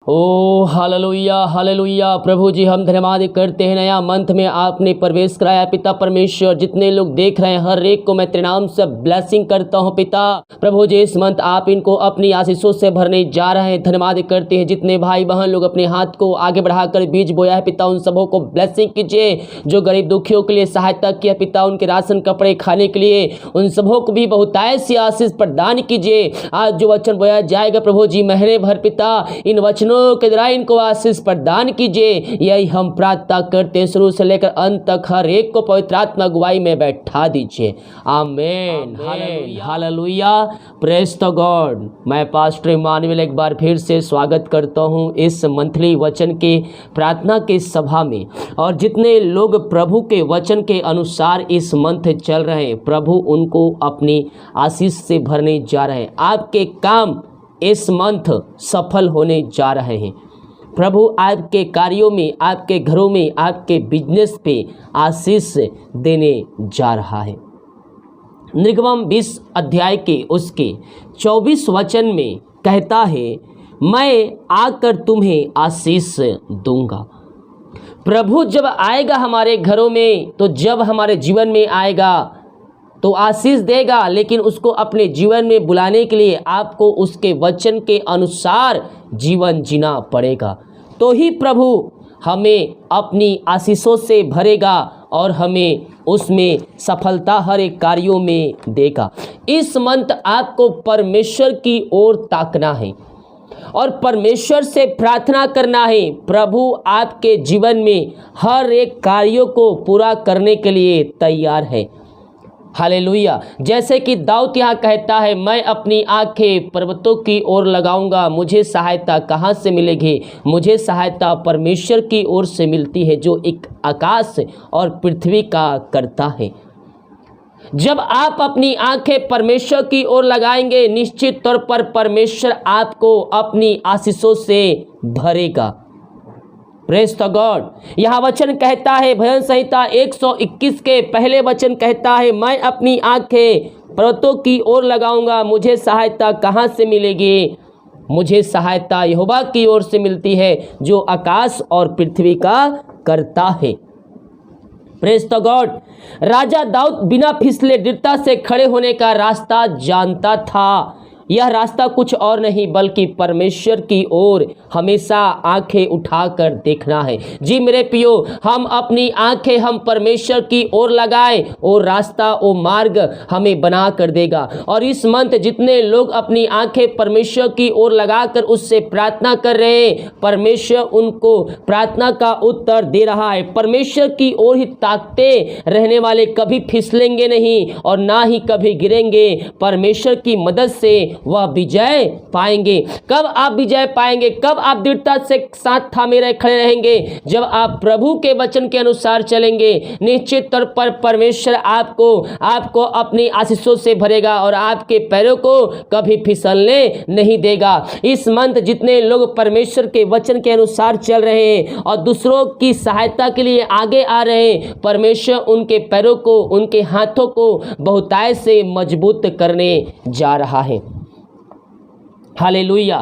ओ hallelujah hallelujah. प्रभु जी हम धन्यवाद करते हैं, नया मंथ में आपने प्रवेश कराया पिता परमेश्वर। जितने लोग देख रहे हैं हर एक को मैं तेरे नाम से ब्लेसिंग करता हूं पिता। प्रभु जी इस मंथ आप इनको अपनी आशीषों से भरने जा रहे हैं। धन्यवाद करते हैं जितने भाई बहन लोग अपने हाथ को आगे बढ़ाकर बीज बोया है पिता, उन सबों को ब्लेसिंग कीजिए। जो गरीब दुखियों के लिए सहायता किया पिता, उनके राशन कपड़े खाने के लिए उन सबों को भी बहुतायत सी आशीष प्रदान कीजिए। आज जो वचन बोया जाएगा प्रभु जी महीने भर पिता इन वचनों के द्वारा इनको आशीष प्रदान कीजिए। यही हम प्रार्थना करते हैं, शुरू से लेकर अंत तक हर एक को पवित्र आत्मा अगुवाई में बैठा दीजिए। आमीन हालेलुया प्रेज द गॉड। मैं पास्टर इमानुएल एक बार फिर से स्वागत करता हूं इस मंथली वचन के प्रार्थना के सभा में। और जितने लोग प्रभु के वचन के अनुसार इस मंथ चल रहे हैं, प्रभु उनको अपनी आशीष से भरने जा रहे हैं। आपके काम इस मंथ सफल होने जा रहे हैं। प्रभु आपके कार्यों में, आपके घरों में, आपके बिजनेस पे आशीष देने जा रहा है। निर्गमन 20 अध्याय के उसके 24 वचन में कहता है, मैं आकर तुम्हें आशीष दूंगा। प्रभु जब आएगा हमारे घरों में, तो जब हमारे जीवन में आएगा तो आशीष देगा, लेकिन उसको अपने जीवन में बुलाने के लिए आपको उसके वचन के अनुसार जीवन जीना पड़ेगा। तो ही प्रभु हमें अपनी आशीषों से भरेगा और हमें उसमें सफलता हर एक कार्यों में देगा। इस मंथ आपको परमेश्वर की ओर ताकना है और परमेश्वर से प्रार्थना करना है। प्रभु आपके जीवन में हर एक कार्यों को पूरा करने के लिए तैयार है। हालेलुया। जैसे कि दाऊद यहाँ कहता है, मैं अपनी आंखें पर्वतों की ओर लगाऊंगा, मुझे सहायता कहाँ से मिलेगी? मुझे सहायता परमेश्वर की ओर से मिलती है जो एक आकाश और पृथ्वी का करता है। जब आप अपनी आंखें परमेश्वर की ओर लगाएंगे, निश्चित तौर पर परमेश्वर आपको अपनी आशीषों से भरेगा। Praise the God. यहाँ वचन कहता है, भजन संहिता 121 के पहले वचन कहता है, मैं अपनी आंखें पर्वतों की ओर लगाऊंगा, मुझे सहायता कहाँ से मिलेगी? मुझे सहायता यहोवा की ओर से मिलती है जो आकाश और पृथ्वी का करता है। Praise the God. राजा दाऊद बिना फिसले दृढ़ता से खड़े होने का रास्ता जानता था। यह रास्ता कुछ और नहीं बल्कि परमेश्वर की ओर हमेशा आंखें उठाकर देखना है। जी मेरे प्रियो, हम अपनी आंखें हम परमेश्वर की ओर लगाएं, वो रास्ता वो मार्ग हमें बना कर देगा। और इस मंथ जितने लोग अपनी आंखें परमेश्वर की ओर लगाकर उससे प्रार्थना कर रहे हैं, परमेश्वर उनको प्रार्थना का उत्तर दे रहा है। परमेश्वर की ओर ही ताकते रहने वाले कभी फिसलेंगे नहीं और ना ही कभी गिरेंगे। परमेश्वर की मदद से वह विजय पाएंगे। कब आप विजय पाएंगे? कब आप दृढ़ता से साथ थामे रहे खड़े रहेंगे? जब आप प्रभु के वचन के अनुसार चलेंगे। निश्चित तौर पर परमेश्वर आपको अपनी आशीषों से भरेगा और आपके पैरों को कभी फिसलने नहीं देगा। इस मंथ जितने लोग परमेश्वर के वचन के अनुसार चल रहे हैं और दूसरों की सहायता के लिए आगे आ रहे हैं, परमेश्वर उनके पैरों को, उनके हाथों को बहुतायत से मजबूत करने जा रहा है। हालेलुया।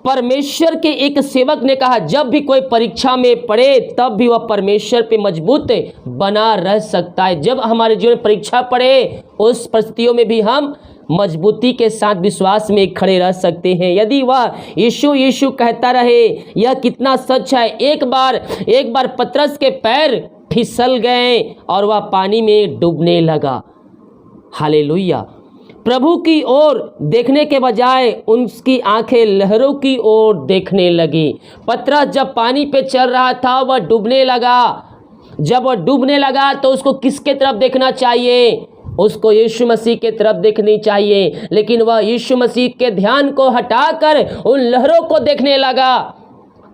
परमेश्वर के एक सेवक ने कहा, जब भी कोई परीक्षा में पड़े तब भी वह परमेश्वर पे मजबूत बना रह सकता है। जब हमारे जीवन में परीक्षा पड़े, उस परिस्थितियों में भी हम मजबूती के साथ विश्वास में खड़े रह सकते हैं। यदि वह यीशु यीशु कहता रहे, यह कितना सच है। एक बार पतरस के पैर फिसल गए और वह पानी में डूबने लगा। हालेलुया। प्रभु की ओर देखने के बजाय उसकी आंखें लहरों की ओर देखने लगी। पतरस जब पानी पे चल रहा था वह डूबने लगा। जब वह डूबने लगा तो उसको किसके तरफ देखना चाहिए? उसको यीशु मसीह के तरफ देखनी चाहिए, लेकिन वह यीशु मसीह के ध्यान को हटाकर उन लहरों को देखने लगा।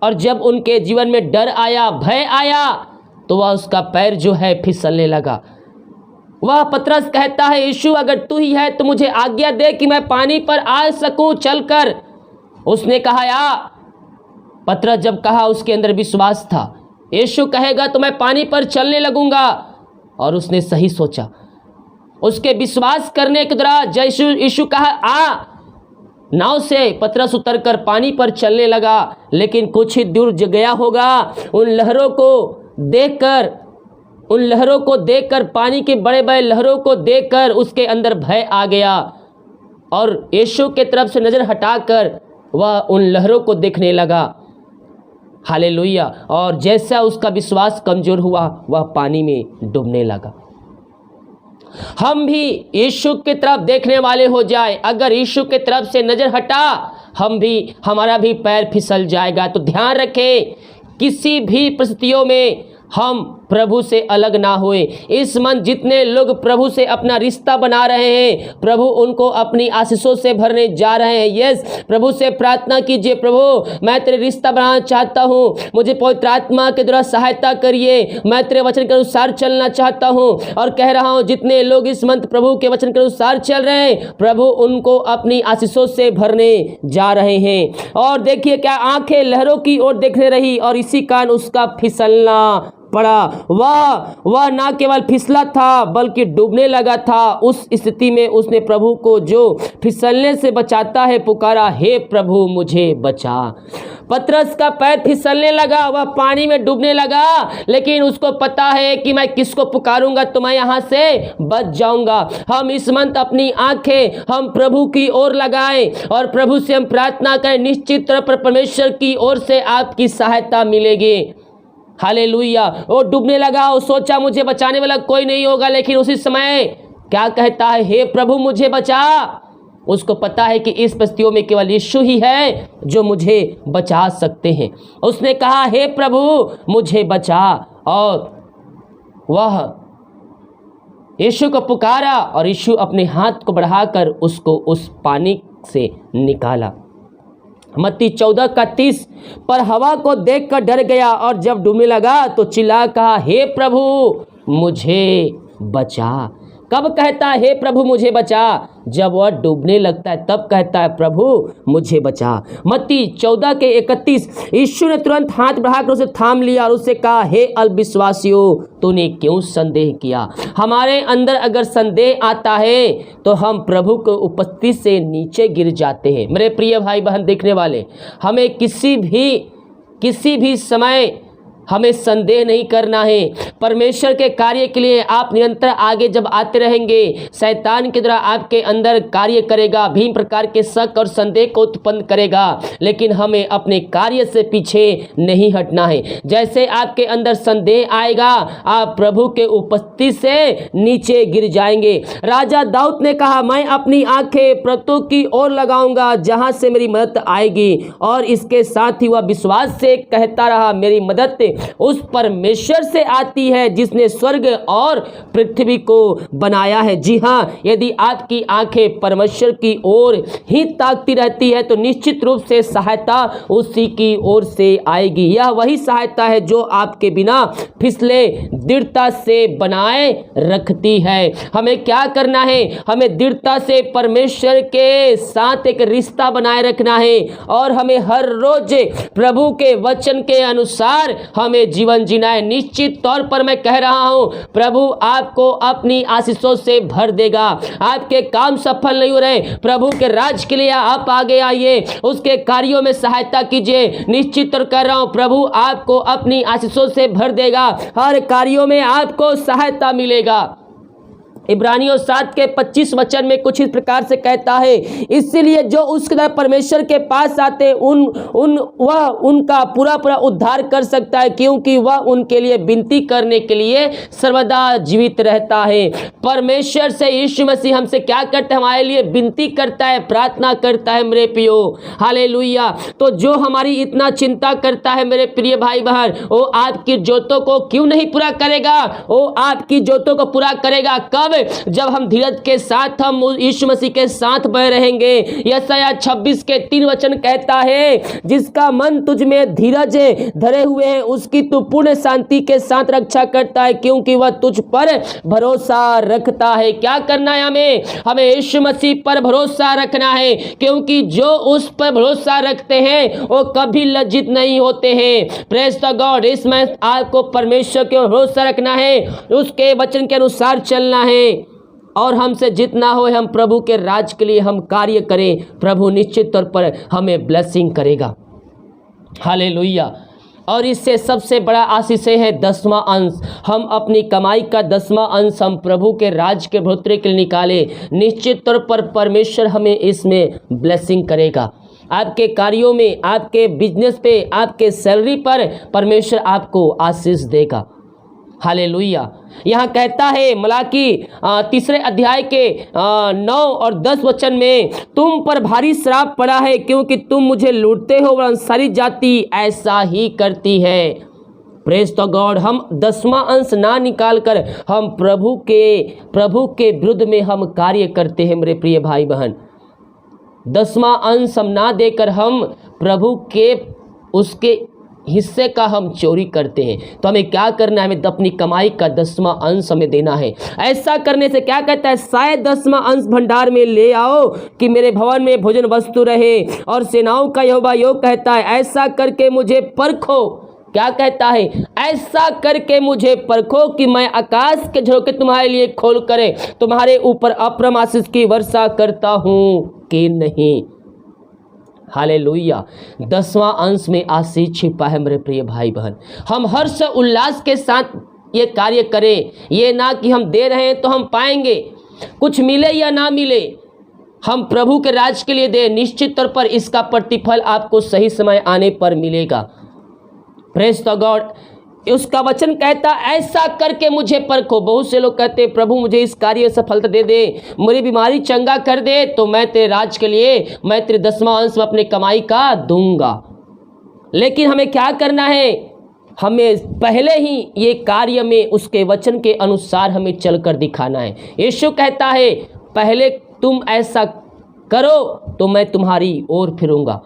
और जब उनके जीवन में डर आया, भय आया, तो वह उसका पैर जो है फिसलने लगा। वह पतरस कहता है, यीशु अगर तू ही है तो मुझे आज्ञा दे कि मैं पानी पर आ सकूं चलकर। उसने कहा या पतरस जब कहा उसके अंदर विश्वास था, यीशु कहेगा तो मैं पानी पर चलने लगूंगा। और उसने सही सोचा। उसके विश्वास करने के द्वारा यीशु कहा आ, नाव से पतरस उतरकर पानी पर चलने लगा, लेकिन कुछ ही दूर गया होगा, उन लहरों को देखकर पानी के बड़े बड़े लहरों को देखकर उसके अंदर भय आ गया और यीशु के तरफ से नजर हटाकर वह उन लहरों को देखने लगा। हालेलुया। और जैसा उसका विश्वास कमजोर हुआ, वह पानी में डूबने लगा। हम भी यीशु की तरफ देखने वाले हो जाए। अगर यीशु की तरफ से नजर हटा, हमारा भी पैर फिसल जाएगा। तो ध्यान रखें, किसी भी परिस्थितियों में हम प्रभु से अलग ना हुए। इस मन जितने लोग प्रभु से अपना रिश्ता बना रहे हैं, प्रभु उनको अपनी आशीषों से भरने जा रहे हैं। यस, प्रभु से प्रार्थना कीजिए, प्रभु मैं तेरे रिश्ता बनाना चाहता हूँ, मुझे पवित्र आत्मा के द्वारा सहायता करिए, मैं तेरे वचन के अनुसार चलना चाहता हूँ। और कह रहा हूँ, जितने लोग इस मंत्र प्रभु के वचन के अनुसार चल रहे हैं, प्रभु उनको अपनी आशीषों से भरने जा रहे हैं। और देखिए क्या आंखें लहरों की ओर देखने रही और इसी कारण उसका फिसलना पड़ा। वह ना केवल फिसला था बल्कि डूबने लगा था। उस स्थिति में उसने प्रभु को जो फिसलने से बचाता है पुकारा, हे प्रभु मुझे बचा। पतरस का पैर फिसलने लगा, वह पानी में डूबने लगा, लेकिन उसको पता है कि मैं किसको पुकारूंगा तो मैं यहाँ से बच जाऊंगा। हम इस मंथ अपनी आंखें हम प्रभु की ओर लगाएं और प्रभु से हम प्रार्थना करें, निश्चित तौर पर परमेश्वर की ओर से आपकी सहायता मिलेगी। हालेलुया। वो डूबने लगा, वो सोचा मुझे बचाने वाला कोई नहीं होगा, लेकिन उसी समय क्या कहता है, हे प्रभु मुझे बचा। उसको पता है कि इस परिस्थितियों में केवल यीशु ही है जो मुझे बचा सकते हैं। उसने कहा, हे प्रभु मुझे बचा, और वह यीशु को पुकारा और यीशु अपने हाथ को बढ़ाकर उसको उस पानी से निकाला। मत्ती 14:30 पर हवा को देखकर डर गया और जब डूबने लगा तो चिल्ला कहा, हे प्रभु मुझे बचा। कब कहता है हे प्रभु मुझे बचा? जब वह डूबने लगता है तब कहता है प्रभु मुझे बचा। मत्ती 14:31 यीशु ने तुरंत हाथ बढ़ाकर उसे थाम लिया और उससे कहा, हे अल्पविश्वासियों तूने क्यों संदेह किया। हमारे अंदर अगर संदेह आता है तो हम प्रभु के उपस्थिति से नीचे गिर जाते हैं। मेरे प्रिय भाई बहन देखने वाले, हमें किसी भी समय हमें संदेह नहीं करना है। परमेश्वर के कार्य के लिए आप निरंतर आगे जब आते रहेंगे, शैतान के द्वारा आपके अंदर कार्य करेगा, भिन्न प्रकार के शक और संदेह को उत्पन्न करेगा, लेकिन हमें अपने कार्य से पीछे नहीं हटना है। जैसे आपके अंदर संदेह आएगा, आप प्रभु के उपस्थिति से नीचे गिर जाएंगे। राजा दाऊद ने कहा, मैं अपनी आंखें प्रभु की ओर लगाऊंगा जहां से मेरी मदद आएगी, और इसके साथ ही वह विश्वास से कहता रहा, मेरी मदद उस परमेश्वर से आती है जिसने स्वर्ग और पृथ्वी को बनाया है। जी हाँ, यदि आपकी आंखें परमेश्वर की ओर ही ताकती रहती है तो निश्चित रूप से सहायता उसी की ओर से आएगी। यह वही सहायता है जो आपके बिना फिसले दृढ़ता से बनाए रखती है। हमें क्या करना है? हमें दृढ़ता से परमेश्वर के साथ एक रिश्ता बनाए रखना है और हमें हर रोज प्रभु के वचन के अनुसार हमें जीवन जीना है। निश्चित तौर पर मैं कह रहा हूं, प्रभु आपको अपनी आशीषों से भर देगा। आपके काम सफल नहीं हो रहे, प्रभु के राज के लिए आप आगे आइए, उसके कार्यों में सहायता कीजिए। निश्चित तौर कह रहा हूं, प्रभु आपको अपनी आशीषों से भर देगा, हर कार्यों में आपको सहायता मिलेगा। इब्रानियों 7:25 वचन में कुछ इस प्रकार से कहता है, इसलिए जो उसके द्वारा परमेश्वर के पास आते वह उनका पूरा उद्धार कर सकता है, क्योंकि वह उनके लिए विनती करने के लिए सर्वदा जीवित रहता है। परमेश्वर से यीशु मसीह हमसे क्या करता है? हमारे लिए विनती करता है, प्रार्थना करता है मेरे प्रियो। हालेलुया। तो जो हमारी इतना चिंता करता है मेरे प्रिय भाई बहन, वो आपकी जरूरतों को क्यों नहीं पूरा करेगा? वो आपकी जरूरतों को पूरा करेगा। कब? जब हम धीरज के साथ हम यीशु मसीह के साथ बने रहेंगे। यशायाह 26:3 वचन कहता है, जिसका मन तुझ में धीरज धरे हुए है उसकी तू पूर्ण शांति के साथ रक्षा करता है, क्योंकि वह तुझ पर भरोसा रखता है। क्या करना है हमें यीशु मसीह पर भरोसा रखना है, क्योंकि जो उस पर भरोसा रखते हैं वो कभी लज्जित नहीं होते हैं। Praise the God. इसमें आपको परमेश्वर के भरोसा रखना है, उसके वचन के अनुसार चलना है। और हमसे जितना हो हम प्रभु के राज के लिए हम कार्य करें, प्रभु निश्चित तौर पर हमें ब्लेसिंग करेगा। हालेलुया। और इससे सबसे बड़ा आशीष है 10वां अंश। हम अपनी कमाई का 10वां अंश हम प्रभु के राज के बढ़ोतरी के लिए निकाले, निश्चित तौर पर परमेश्वर हमें इसमें ब्लेसिंग करेगा। आपके कार्यों में, आपके बिजनेस पे, आपके सैलरी पर परमेश्वर आपको आशीष देगा। हालेलुया। यहाँ कहता है मलाकी 3 अध्याय के 9 और 10 वचन में, तुम पर भारी श्राप पड़ा है क्योंकि तुम मुझे लूटते हो और सारी जाति ऐसा ही करती है। Praise the God. हम 10वां अंश ना निकाल कर हम प्रभु के विरुद्ध में हम कार्य करते हैं। मेरे प्रिय भाई बहन, 10वां अंश हम ना देकर हम प्रभु के उसके हिस्से का हम चोरी करते हैं। तो हमें क्या करना है? हमें अपनी कमाई का 10वां अंश हमें देना है। ऐसा करने से क्या कहता है? शायद 10वां अंश भंडार में ले आओ कि मेरे भवन में भोजन वस्तु रहे। और सेनाओं का यहोवा यो कहता है, ऐसा करके मुझे परखो। क्या कहता है? ऐसा करके मुझे परखो कि मैं आकाश के झरोखे तुम्हारे लिए खोल करे तुम्हारे ऊपर अप्रम आशीष की वर्षा करता हूँ कि नहीं। हालेलुया। 10वां अंश में आशीष छिपा है मेरे प्रिय भाई बहन। हम हर्ष उल्लास के साथ ये कार्य करें, ये ना कि हम दे रहे हैं तो हम पाएंगे, कुछ मिले या ना मिले, हम प्रभु के राज के लिए दें। निश्चित तौर पर इसका प्रतिफल आपको सही समय आने पर मिलेगा। Praise the God. उसका वचन कहता, ऐसा करके मुझे परखो। बहुत से लोग कहते हैं, प्रभु मुझे इस कार्य में सफलता दे दे, मेरी बीमारी चंगा कर दे, तो मैं तेरे राज के लिए, मैं तेरे 10वां अंश में अपने कमाई का दूंगा। लेकिन हमें क्या करना है? हमें पहले ही ये कार्य में उसके वचन के अनुसार हमें चलकर दिखाना है। यीशु कहता है, पहले तुम ऐसा करो तो मैं तुम्हारी ओर फिरूंगा।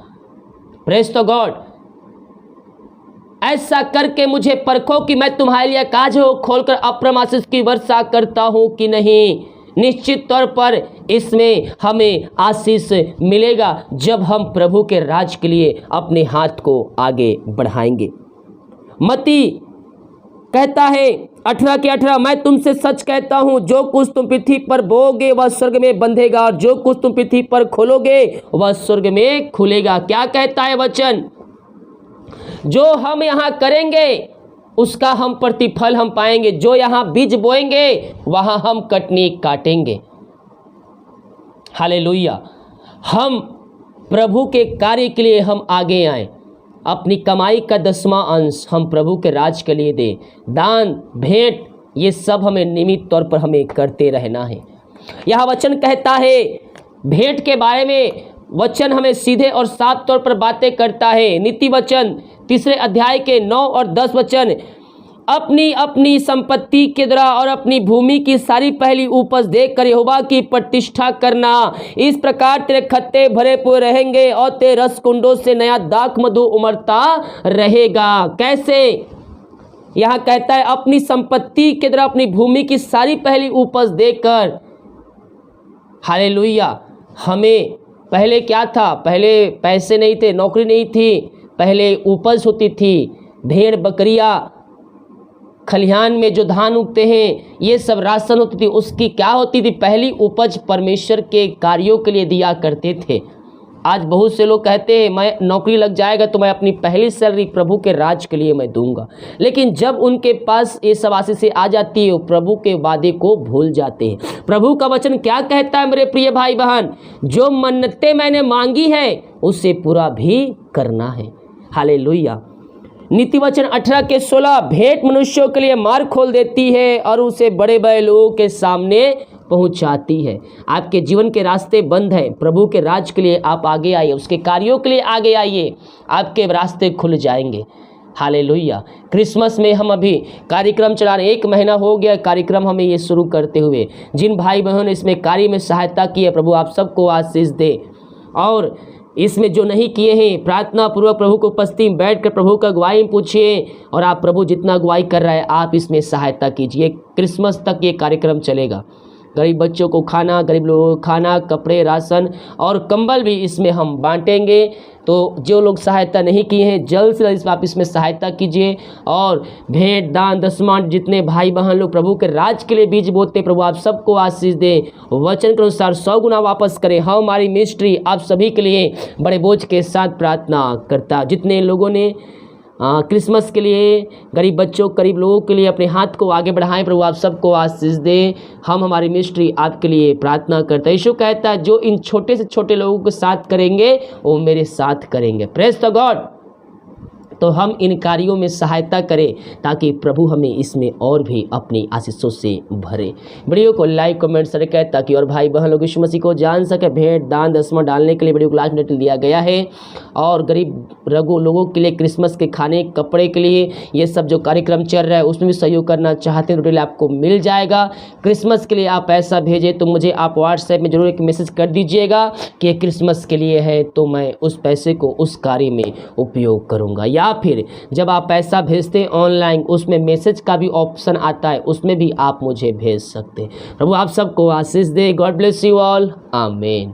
Praise the God. ऐसा करके मुझे परखो कि मैं तुम्हारे लिए काज हो खोलकर अप्रम आशीष की वर्षा करता हूं कि नहीं। निश्चित तौर पर इसमें हमें आशीष मिलेगा जब हम प्रभु के राज के लिए अपने हाथ को आगे बढ़ाएंगे। मत्ती कहता है 18 के 18, मैं तुमसे सच कहता हूं, जो कुछ तुम पृथ्वी पर बोओगे वह स्वर्ग में बंधेगा, और जो कुछ तुम पृथ्वी पर खोलोगे वह स्वर्ग में खुलेगा। क्या कहता है वचन? जो हम यहाँ करेंगे उसका हम प्रतिफल हम पाएंगे। जो यहाँ बीज बोएंगे वहाँ हम कटनी काटेंगे। हालेलुया। हम प्रभु के कार्य के लिए हम आगे आए। अपनी कमाई का 10वां अंश हम प्रभु के राज के लिए दें। दान, भेंट, ये सब हमें नियमित तौर पर हमें करते रहना है। यह वचन कहता है, भेंट के बारे में वचन हमें सीधे और साफ तौर पर बातें करता है। नीति वचन 3 अध्याय के 9 और 10 वचन, अपनी अपनी संपत्ति के द्वारा और अपनी भूमि की सारी पहली उपज देकर यहोवा की प्रतिष्ठा करना। इस प्रकार तेरे खत्ते भरे हुए रहेंगे और तेरे रस कुंडों से नया दाख मधु उमड़ता रहेगा। कैसे? यहाँ कहता है अपनी संपत्ति के द्वारा अपनी भूमि की सारी पहली उपज देकर। हालेलुया। हमें पहले क्या था? पहले पैसे नहीं थे, नौकरी नहीं थी, पहले उपज होती थी, भेड़ बकरियाँ, खलिहान में जो धान उगते हैं ये सब राशन होती थी। उसकी क्या होती थी? पहली उपज परमेश्वर के कार्यों के लिए दिया करते थे। आज बहुत से लोग कहते हैं मैं नौकरी लग जाएगा तो मैं अपनी पहली सैलरी प्रभु के राज के लिए मैं दूंगा। लेकिन जब उनके पास ये सब आशीषें आ जाती है वो प्रभु के वादे को भूल जाते हैं। प्रभु का वचन क्या कहता है मेरे प्रिय भाई बहन? जो मन्नतें मैंने मांगी है उसे पूरा भी करना है। हालेलुया। नीति वचन 18 के 16, भेंट मनुष्यों के लिए मार्ग खोल देती है और उसे बड़े बड़े लोगों के सामने पहुंचाती है। आपके जीवन के रास्ते बंद हैं, प्रभु के राज के लिए आप आगे आइए, उसके कार्यों के लिए आगे आइए, आपके रास्ते खुल जाएंगे। हालेलुया। क्रिसमस में हम अभी कार्यक्रम चला रहे, 1 महीना हो गया कार्यक्रम हमें ये शुरू करते हुए। जिन भाई बहनों ने इसमें कार्य में सहायता की है प्रभु आप सबको आशीष दे। और इसमें जो नहीं किए हैं प्रार्थना पूर्वक प्रभु को उपस्थिति में बैठ कर प्रभु का अगुवाई पूछिए, और आप प्रभु जितना अगुवाई कर रहा है आप इसमें सहायता कीजिए। क्रिसमस तक ये कार्यक्रम चलेगा। गरीब बच्चों को खाना, गरीब लोगों को खाना, कपड़े, राशन और कंबल भी इसमें हम बांटेंगे। तो जो लोग सहायता नहीं किए हैं जल्द से जल्द इस वापस में सहायता कीजिए और भेंट दान दशमांश जितने भाई बहन लोग प्रभु के राज के लिए बीज बोते प्रभु आप सबको आशीष दें, वचन के अनुसार 100 गुना वापस करें। हमारी मिनिस्ट्री आप सभी के लिए बड़े बोझ के साथ प्रार्थना करता। जितने लोगों ने क्रिसमस के लिए गरीब बच्चों गरीब लोगों के लिए अपने हाथ को आगे बढ़ाएं प्रभु आप सबको आशीष दें। हम हमारी मिनिस्ट्री आपके लिए प्रार्थना करते हैं। यीशु कहता है जो इन छोटे से छोटे लोगों के साथ करेंगे वो मेरे साथ करेंगे। Praise the God. तो हम इन कार्यों में सहायता करें ताकि प्रभु हमें इसमें और भी अपनी आशीषों से भरे। वीडियो को लाइक कमेंट शेयर करें ताकि और भाई बहन लोग यीशु मसीह को जान सके। भेंट दान दशमांश डालने के लिए वीडियो को लास्ट मिनट दिया गया है और गरीब रगो लोगों के लिए क्रिसमस के खाने कपड़े के लिए ये सब जो कार्यक्रम चल रहा है उसमें भी सहयोग करना चाहते हैं तो आपको मिल जाएगा। क्रिसमस के लिए आप पैसा भेजें तो मुझे आप व्हाट्सएप में जरूर एक मैसेज कर दीजिएगा कि क्रिसमस के लिए है तो मैं उस पैसे को उस कार्य में उपयोग करूँगा। या फिर जब आप पैसा भेजते हैं ऑनलाइन उसमें मैसेज का भी ऑप्शन आता है उसमें भी आप मुझे भेज सकते हैं। प्रभु आप सबको आशीष दे। God bless you all. आमीन।